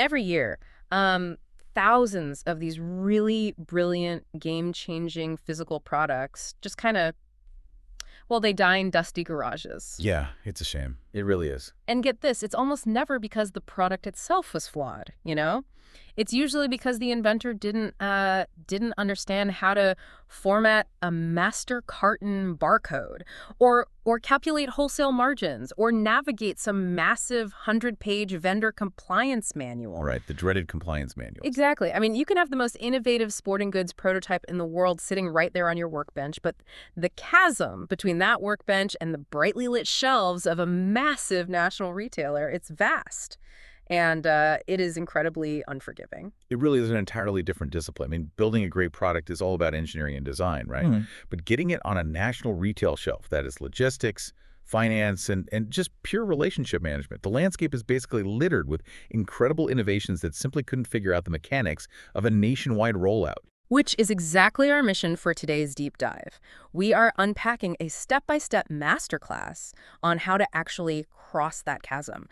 Every year, thousands of these really brilliant, game-changing physical products just kind of, well, they die in dusty garages. Yeah, it's a shame. It really is. And get this, it's almost never because the product itself was flawed, you know? It's usually because the inventor didn't understand how to format a master carton barcode, or calculate wholesale margins, or navigate some massive 100-page vendor compliance manual. Right, the dreaded compliance manuals. Exactly. I mean, you can have the most innovative sporting goods prototype in the world sitting right there on your workbench, but the chasm between that workbench and the brightly lit shelves of a massive national retailer, it's vast. And it is incredibly unforgiving. It really is an entirely different discipline. I mean, building a great product is all about engineering and design, right? But getting it on a national retail shelf, that is logistics, finance, and just pure relationship management. The landscape is basically littered with incredible innovations that simply couldn't figure out the mechanics of a nationwide rollout. Which is exactly our mission for today's deep dive. We are unpacking a step-by-step masterclass on how to actually cross that chasm.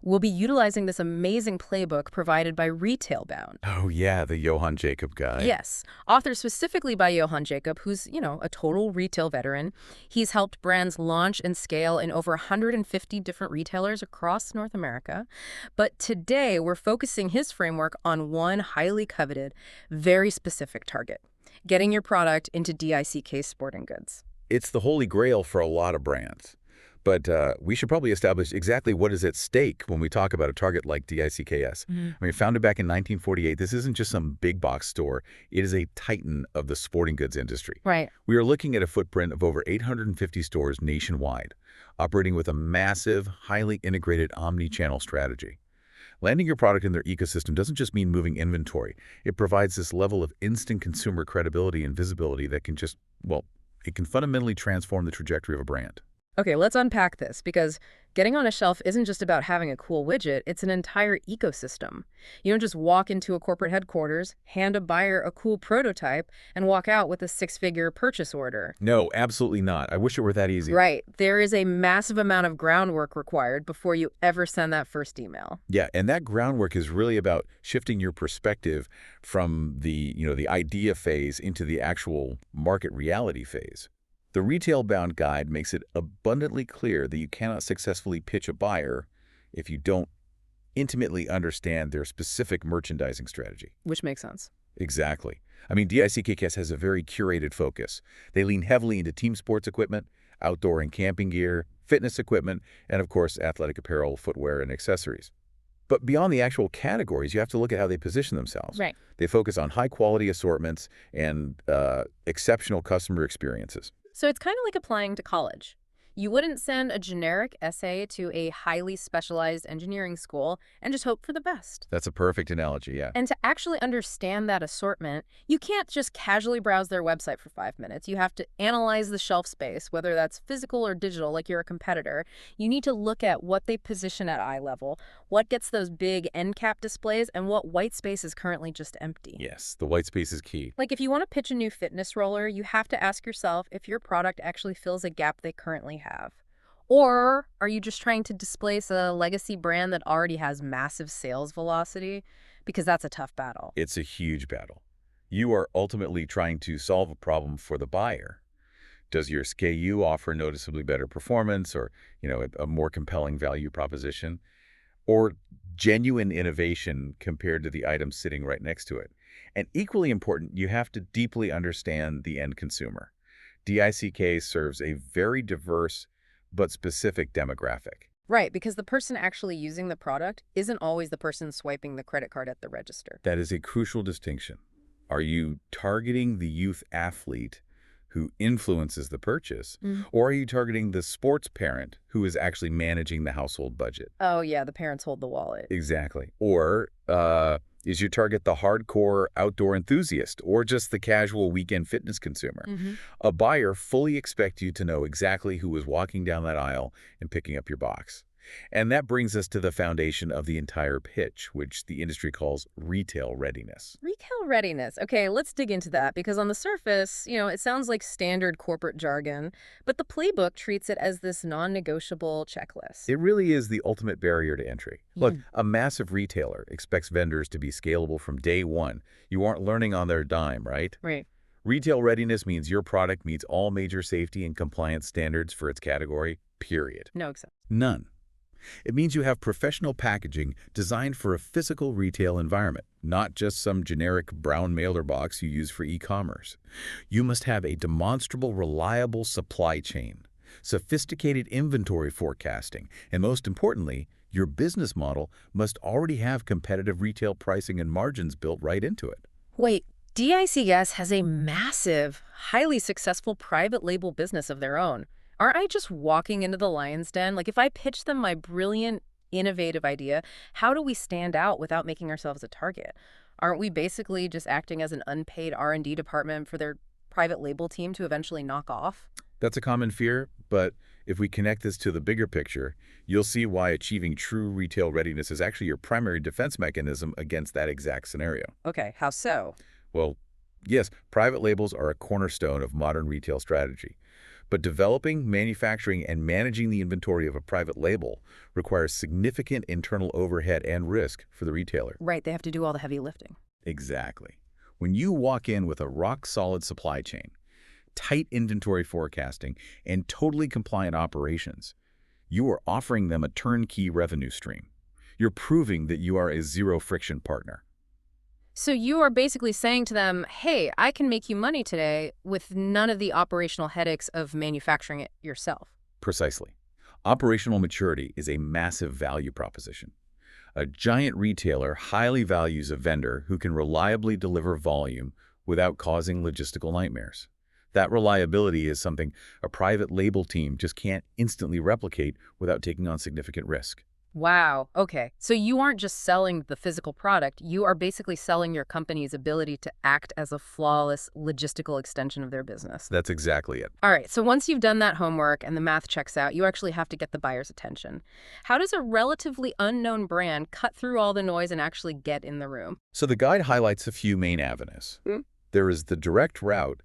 We'll be utilizing this amazing playbook provided by Retailbound. Oh, yeah, the Johann Jacob guy. Yes, authored specifically by Johann Jacob, who's, a total retail veteran. He's helped brands launch and scale in over 150 different retailers across North America. But today, we're focusing his framework on one highly coveted, very specific target: getting your product into DICK sporting goods. It's the holy grail for a lot of brands. But we should probably establish exactly what is at stake when we talk about a target like DICKS. I mean, founded back in 1948, this isn't just some big box store. It is a titan of the sporting goods industry. Right. We are looking at a footprint of over 850 stores nationwide, operating with a massive, highly integrated omni-channel strategy. Landing your product in their ecosystem doesn't just mean moving inventory. It provides this level of instant consumer credibility and visibility that can just, well, it can fundamentally transform the trajectory of a brand. Okay, let's unpack this, because getting on a shelf isn't just about having a cool widget, it's an entire ecosystem. You don't just walk into a corporate headquarters, hand a buyer a cool prototype, and walk out with a six-figure purchase order. No, absolutely not. I wish it were that easy. Right. There is a massive amount of groundwork required before you ever send that first email. Yeah, and that groundwork is really about shifting your perspective from the idea phase into the actual market reality phase. The Retailbound guide makes it abundantly clear that you cannot successfully pitch a buyer if you don't intimately understand their specific merchandising strategy. Which makes sense. Exactly. I mean, DICKS has a very curated focus. They lean heavily into team sports equipment, outdoor and camping gear, fitness equipment, and of course, athletic apparel, footwear, and accessories. But beyond the actual categories, you have to look at how they position themselves. Right. They focus on high-quality assortments and exceptional customer experiences. So it's kind of like applying to college. You wouldn't send a generic essay to a highly specialized engineering school and just hope for the best. That's a perfect analogy, yeah. And to actually understand that assortment, you can't just casually browse their website for 5 minutes. You have to analyze the shelf space, whether that's physical or digital, like you're a competitor. You need to look at what they position at eye level, what gets those big end cap displays, and what white space is currently just empty. Yes, the white space is key. Like if you want to pitch a new fitness roller, you have to ask yourself if your product actually fills a gap they currently have. Or are you just trying to displace a legacy brand that already has massive sales velocity? Because that's a tough battle. It's a huge battle. You are ultimately trying to solve a problem for the buyer. Does your SKU offer noticeably better performance or, a more compelling value proposition? Or genuine innovation compared to the item sitting right next to it? And equally important, you have to deeply understand the end consumer. DICK serves a very diverse but specific demographic. Right, because the person actually using the product isn't always the person swiping the credit card at the register. That is a crucial distinction. Are you targeting the youth athlete who influences the purchase, or are you targeting the sports parent who is actually managing the household budget? Oh, yeah, the parents hold the wallet. Exactly. Or is your target the hardcore outdoor enthusiast or just the casual weekend fitness consumer? A buyer fully expects you to know exactly who is walking down that aisle and picking up your box. And that brings us to the foundation of the entire pitch, which the industry calls retail readiness. Retail readiness. Okay, let's dig into that because on the surface, it sounds like standard corporate jargon, but the playbook treats it as this non-negotiable checklist. It really is the ultimate barrier to entry. Look, Yeah. a massive retailer expects vendors to be scalable from day one. You aren't learning on their dime, right? Right. Retail readiness means your product meets all major safety and compliance standards for its category, period. No exception. None. It means you have professional packaging designed for a physical retail environment, not just some generic brown mailer box you use for e-commerce. You must have a demonstrable, reliable supply chain, sophisticated inventory forecasting, and most importantly, your business model must already have competitive retail pricing and margins built right into it. Wait, DICS has a massive, highly successful private label business of their own. Aren't I just walking into the lion's den? Like, if I pitch them my brilliant, innovative idea, how do we stand out without making ourselves a target? Aren't we basically just acting as an unpaid R&D department for their private label team to eventually knock off? That's a common fear, but if we connect this to the bigger picture, you'll see why achieving true retail readiness is actually your primary defense mechanism against that exact scenario. Okay, how so? Well, yes, private labels are a cornerstone of modern retail strategy. But developing, manufacturing, and managing the inventory of a private label requires significant internal overhead and risk for the retailer. Right, they have to do all the heavy lifting. Exactly. When you walk in with a rock-solid supply chain, tight inventory forecasting, and totally compliant operations, you are offering them a turnkey revenue stream. You're proving that you are a zero-friction partner. So you are basically saying to them, hey, I can make you money today with none of the operational headaches of manufacturing it yourself. Precisely. Operational maturity is a massive value proposition. A giant retailer highly values a vendor who can reliably deliver volume without causing logistical nightmares. That reliability is something a private label team just can't instantly replicate without taking on significant risk. Wow. Okay. So you aren't just selling the physical product. You are basically selling your company's ability to act as a flawless logistical extension of their business. That's exactly it. All right. So once you've done that homework and the math checks out, you actually have to get the buyer's attention. How does a relatively unknown brand cut through all the noise and actually get in the room? So the guide highlights a few main avenues. There is the direct route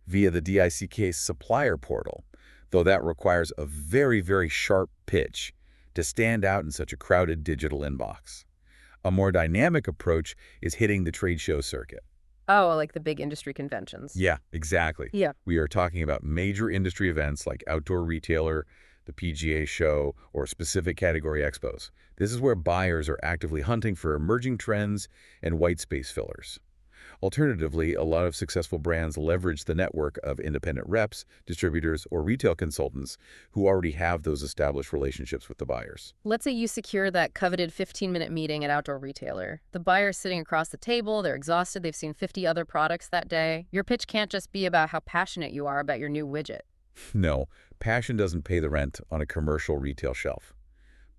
via the DICK supplier portal, though that requires a very, very sharp pitch to stand out in such a crowded digital inbox. A more dynamic approach is hitting the trade show circuit. Oh, like the big industry conventions. Yeah, exactly. Yeah. We are talking about major industry events like Outdoor Retailer, the PGA Show, or specific category expos. This is where buyers are actively hunting for emerging trends and white space fillers. Alternatively, a lot of successful brands leverage the network of independent reps, distributors, or retail consultants who already have those established relationships with the buyers. Let's say you secure that coveted 15-minute meeting at Outdoor Retailer. The buyer's sitting across the table, they're exhausted, they've seen 50 other products that day. Your pitch can't just be about how passionate you are about your new widget. No, passion doesn't pay the rent on a commercial retail shelf.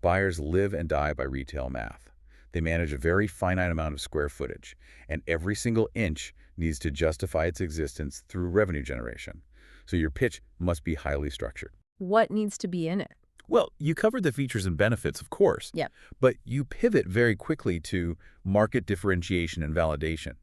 Buyers live and die by retail math. They manage a very finite amount of square footage, and every single inch needs to justify its existence through revenue generation. So your pitch must be highly structured. What needs to be in it? Well, you covered the features and benefits, of course. Yeah. But you pivot very quickly to market differentiation and validation.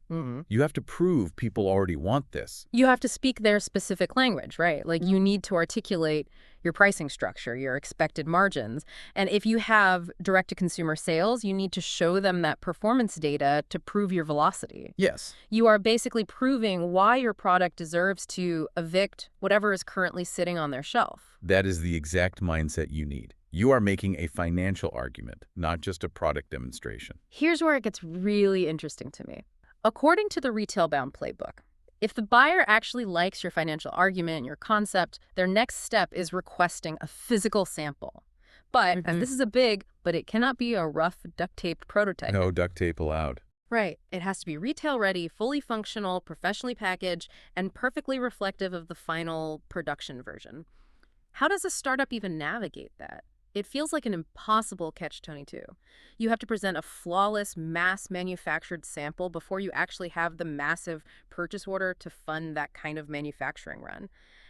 You have to prove people already want this. You have to speak their specific language, right? Like you need to articulate your pricing structure, your expected margins. And if you have direct-to-consumer sales, you need to show them that performance data to prove your velocity. Yes. You are basically proving why your product deserves to evict whatever is currently sitting on their shelf. That is the exact mindset you need. You are making a financial argument, not just a product demonstration. Here's where it gets really interesting to me. According to the Retailbound playbook, if the buyer actually likes your financial argument and your concept, their next step is requesting a physical sample. But, and this is but it cannot be a rough duct-taped prototype. No duct tape allowed. Right. It has to be retail-ready, fully functional, professionally packaged, and perfectly reflective of the final production version. How does a startup even navigate that? It feels like an impossible catch-22. You have to present a flawless, mass-manufactured sample before you actually have the massive purchase order to fund that kind of manufacturing run.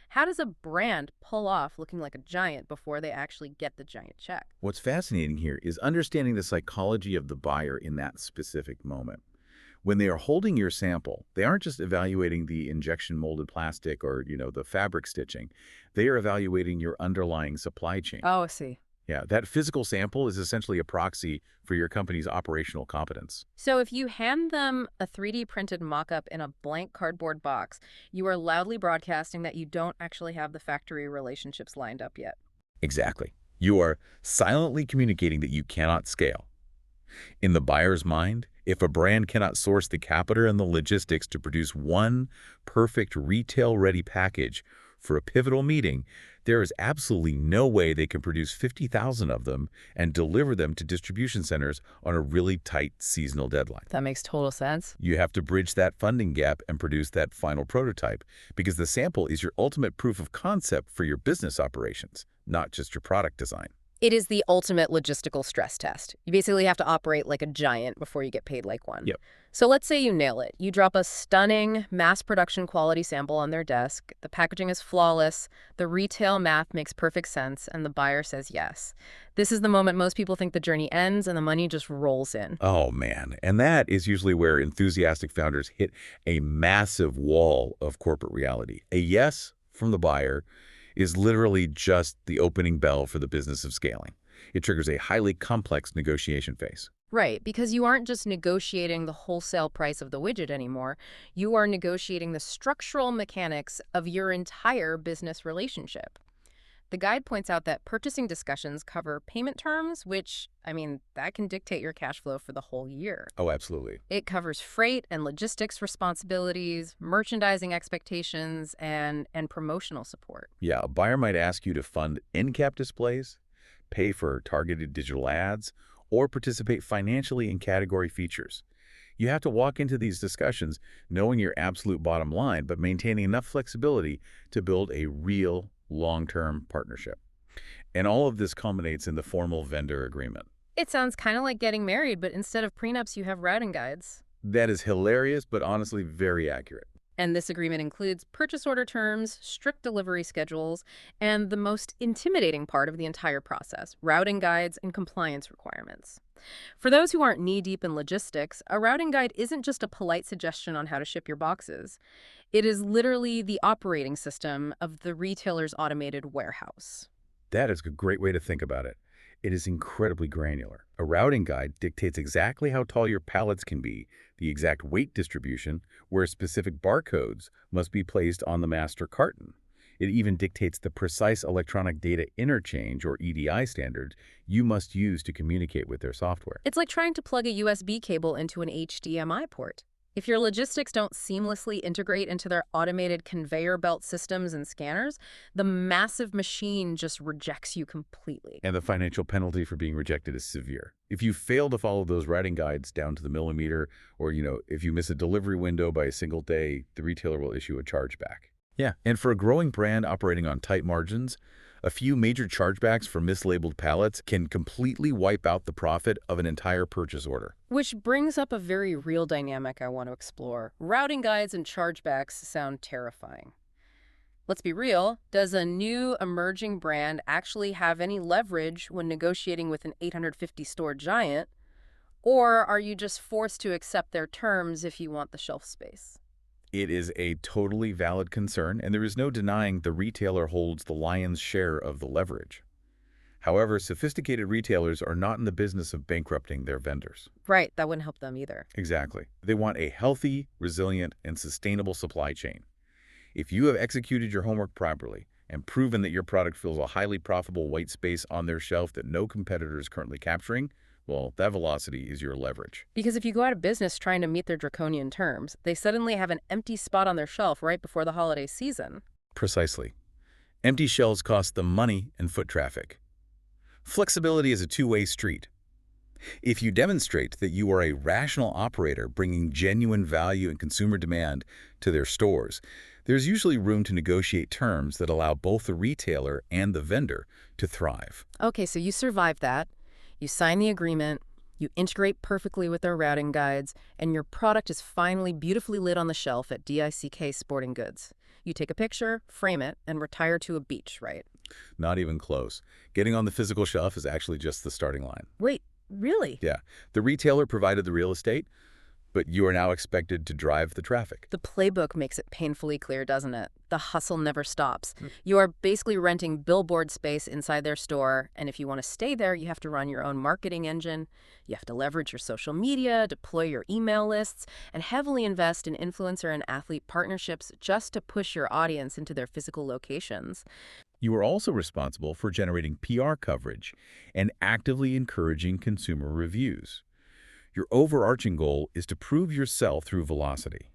How does a brand pull off looking like a giant before they actually get the giant check? What's fascinating here is understanding the psychology of the buyer in that specific moment. When they are holding your sample, they aren't just evaluating the injection molded plastic or, the fabric stitching. They are evaluating your underlying supply chain. Oh, I see. Yeah, that physical sample is essentially a proxy for your company's operational competence. So if you hand them a 3D printed mock-up in a blank cardboard box, you are loudly broadcasting that you don't actually have the factory relationships lined up yet. Exactly. You are silently communicating that you cannot scale. In the buyer's mind, if a brand cannot source the capital and the logistics to produce one perfect retail-ready package for a pivotal meeting, there is absolutely no way they can produce 50,000 of them and deliver them to distribution centers on a really tight seasonal deadline. That makes total sense. You have to bridge that funding gap and produce that final prototype because the sample is your ultimate proof of concept for your business operations, not just your product design. It is the ultimate logistical stress test. You basically have to operate like a giant before you get paid like one. Yep. So let's say you nail it. You drop a stunning mass production quality sample on their desk. The packaging is flawless. The retail math makes perfect sense, and the buyer says yes. This is the moment most people think the journey ends and the money just rolls in. Oh, man. And that is usually where enthusiastic founders hit a massive wall of corporate reality. A yes from the buyer is literally just the opening bell for the business of scaling. It triggers a highly complex negotiation phase. Right, because you aren't just negotiating the wholesale price of the widget anymore. You are negotiating the structural mechanics of your entire business relationship. The guide points out that purchasing discussions cover payment terms, which, that can dictate your cash flow for the whole year. Oh, absolutely. It covers freight and logistics responsibilities, merchandising expectations, and promotional support. Yeah, a buyer might ask you to fund end-cap displays, pay for targeted digital ads, or participate financially in category features. You have to walk into these discussions knowing your absolute bottom line, but maintaining enough flexibility to build a real long-term partnership. And all of this culminates in the formal vendor agreement. It sounds kind of like getting married, but instead of prenups, you have routing guides. That is hilarious, but honestly very accurate. And this agreement includes purchase order terms, strict delivery schedules, and the most intimidating part of the entire process, routing guides and compliance requirements. For those who aren't knee-deep in logistics, a routing guide isn't just a polite suggestion on how to ship your boxes. It is literally the operating system of the retailer's automated warehouse. That is a great way to think about it. It is incredibly granular. A routing guide dictates exactly how tall your pallets can be, the exact weight distribution, where specific barcodes must be placed on the master carton. It even dictates the precise electronic data interchange, or EDI standards, you must use to communicate with their software. It's like trying to plug a USB cable into an HDMI port. If your logistics don't seamlessly integrate into their automated conveyor belt systems and scanners, the massive machine just rejects you completely. And the financial penalty for being rejected is severe. If you fail to follow those routing guides down to the millimeter, or, if you miss a delivery window by a single day, the retailer will issue a chargeback. Yeah, and for a growing brand operating on tight margins, a few major chargebacks for mislabeled pallets can completely wipe out the profit of an entire purchase order. Which brings up a very real dynamic I want to explore. Routing guides and chargebacks sound terrifying. Let's be real, does a new emerging brand actually have any leverage when negotiating with an 850-store giant? Or are you just forced to accept their terms if you want the shelf space? It is a totally valid concern, and there is no denying the retailer holds the lion's share of the leverage. However, sophisticated retailers are not in the business of bankrupting their vendors. Right, that wouldn't help them either. Exactly. They want a healthy, resilient, and sustainable supply chain. If you have executed your homework properly and proven that your product fills a highly profitable white space on their shelf that no competitor is currently capturing, well, that velocity is your leverage. Because if you go out of business trying to meet their draconian terms, they suddenly have an empty spot on their shelf right before the holiday season. Precisely. Empty shelves cost them money and foot traffic. Flexibility is a two-way street. If you demonstrate that you are a rational operator bringing genuine value and consumer demand to their stores, there's usually room to negotiate terms that allow both the retailer and the vendor to thrive. Okay, so you survive that. You sign the agreement, you integrate perfectly with their routing guides, and your product is finally beautifully lit on the shelf at DICK Sporting Goods. You take a picture, frame it, and retire to a beach, right? Not even close. Getting on the physical shelf is actually just the starting line. Wait, really? Yeah, the retailer provided the real estate, but you are now expected to drive the traffic. The playbook makes it painfully clear, doesn't it? The hustle never stops. You are basically renting billboard space inside their store, and if you want to stay there, you have to run your own marketing engine. You have to leverage your social media, deploy your email lists, and heavily invest in influencer and athlete partnerships just to push your audience into their physical locations. You are also responsible for generating PR coverage and actively encouraging consumer reviews. Your overarching goal is to prove yourself through velocity.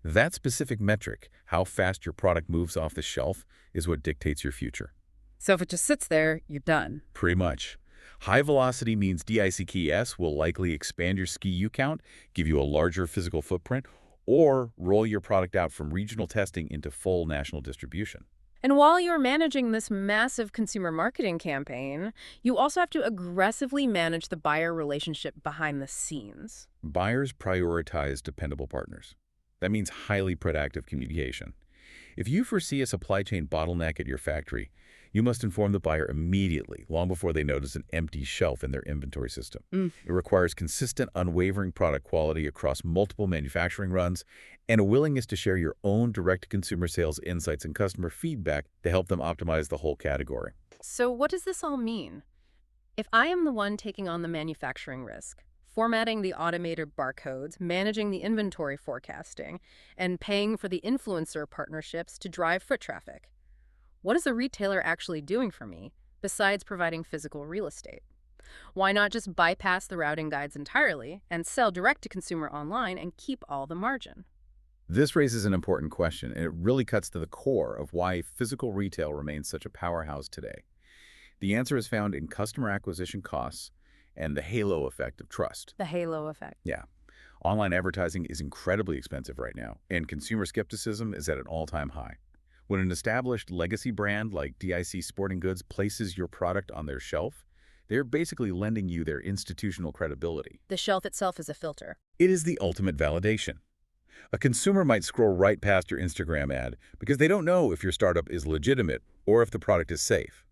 That specific metric, how fast your product moves off the shelf, is what dictates your future. So if it just sits there, you're done. Pretty much. High velocity means DICKS will likely expand your SKU count, give you a larger physical footprint, or roll your product out from regional testing into full national distribution. And while you're managing this massive consumer marketing campaign, you also have to aggressively manage the buyer relationship behind the scenes. Buyers prioritize dependable partners. That means highly proactive communication. If you foresee a supply chain bottleneck at your factory, you must inform the buyer immediately, long before they notice an empty shelf in their inventory system. It requires consistent, unwavering product quality across multiple manufacturing runs and a willingness to share your own direct-to-consumer sales insights and customer feedback to help them optimize the whole category. So what does this all mean? If I am the one taking on the manufacturing risk, formatting the automated barcodes, managing the inventory forecasting, and paying for the influencer partnerships to drive foot traffic, what is the retailer actually doing for me besides providing physical real estate? Why not just bypass the routing guides entirely and sell direct-to-consumer online and keep all the margin? This raises an important question, and it really cuts to the core of why physical retail remains such a powerhouse today. The answer is found in customer acquisition costs and the halo effect of trust. The halo effect. Yeah. Online advertising is incredibly expensive right now, and consumer skepticism is at an all-time high. When an established legacy brand like DIC Sporting Goods places your product on their shelf, they're basically lending you their institutional credibility. The shelf itself is a filter. It is the ultimate validation. A consumer might scroll right past your Instagram ad because they don't know if your startup is legitimate or if the product is safe.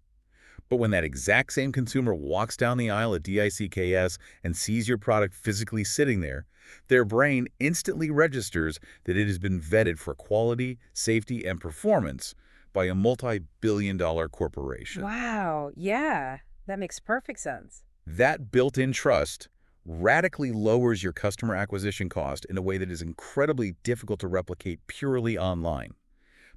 But when that exact same consumer walks down the aisle at DICKS and sees your product physically sitting there, their brain instantly registers that it has been vetted for quality, safety, and performance by a multi-billion-dollar corporation. Wow, yeah, that makes perfect sense. That built-in trust radically lowers your customer acquisition cost in a way that is incredibly difficult to replicate purely online.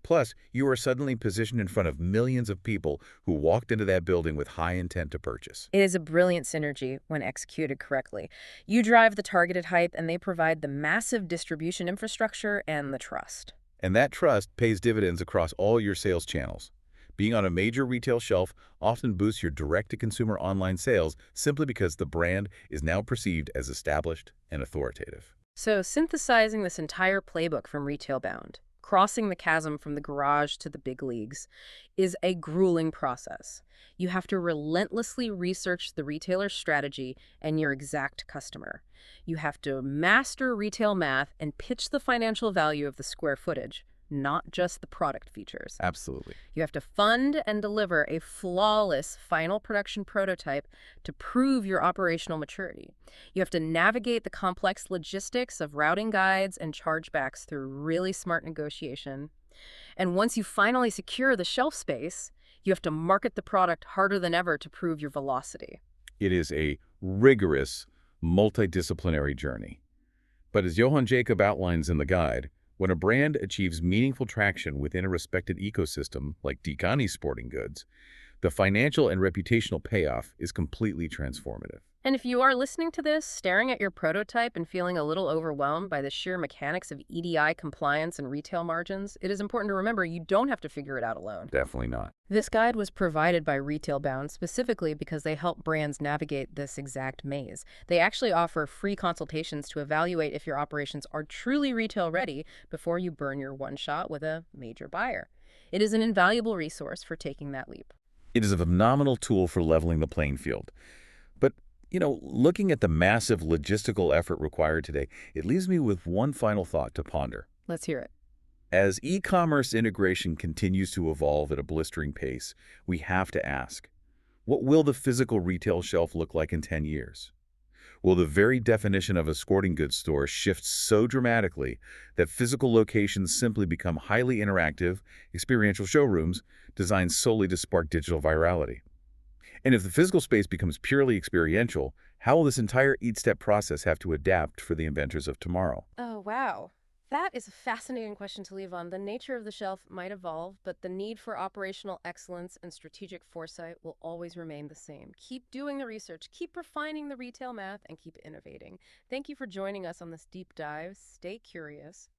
Plus, you are suddenly positioned in front of millions of people who walked into that building with high intent to purchase. It is a brilliant synergy when executed correctly. You drive the targeted hype, and they provide the massive distribution infrastructure and the trust. And that trust pays dividends across all your sales channels. Being on a major retail shelf often boosts your direct-to-consumer online sales simply because the brand is now perceived as established and authoritative. So, synthesizing this entire playbook from Retailbound, crossing the chasm from the garage to the big leagues, is a grueling process. You have to relentlessly research the retailer's strategy and your exact customer. You have to master retail math and pitch the financial value of the square footage, not just the product features. Absolutely. You have to fund and deliver a flawless final production prototype to prove your operational maturity. You have to navigate the complex logistics of routing guides and chargebacks through really smart negotiation. And once you finally secure the shelf space, you have to market the product harder than ever to prove your velocity. It is a rigorous, multidisciplinary journey. But as Johann Jacob outlines in the guide, when a brand achieves meaningful traction within a respected ecosystem like DICK's Sporting Goods, the financial and reputational payoff is completely transformative. And if you are listening to this, staring at your prototype and feeling a little overwhelmed by the sheer mechanics of EDI compliance and retail margins, it is important to remember you don't have to figure it out alone. Definitely not. This guide was provided by Retailbound specifically because they help brands navigate this exact maze. They actually offer free consultations to evaluate if your operations are truly retail ready before you burn your one shot with a major buyer. It is an invaluable resource for taking that leap. It is a phenomenal tool for leveling the playing field. But, looking at the massive logistical effort required today, it leaves me with one final thought to ponder. Let's hear it. As e-commerce integration continues to evolve at a blistering pace, we have to ask, what will the physical retail shelf look like in 10 years? Will the very definition of a sporting goods store shift so dramatically that physical locations simply become highly interactive, experiential showrooms designed solely to spark digital virality? And if the physical space becomes purely experiential, how will this entire eat-step process have to adapt for the inventors of tomorrow? Oh, wow. That is a fascinating question to leave on. The nature of the shelf might evolve, but the need for operational excellence and strategic foresight will always remain the same. Keep doing the research, keep refining the retail math, and keep innovating. Thank you for joining us on this deep dive. Stay curious.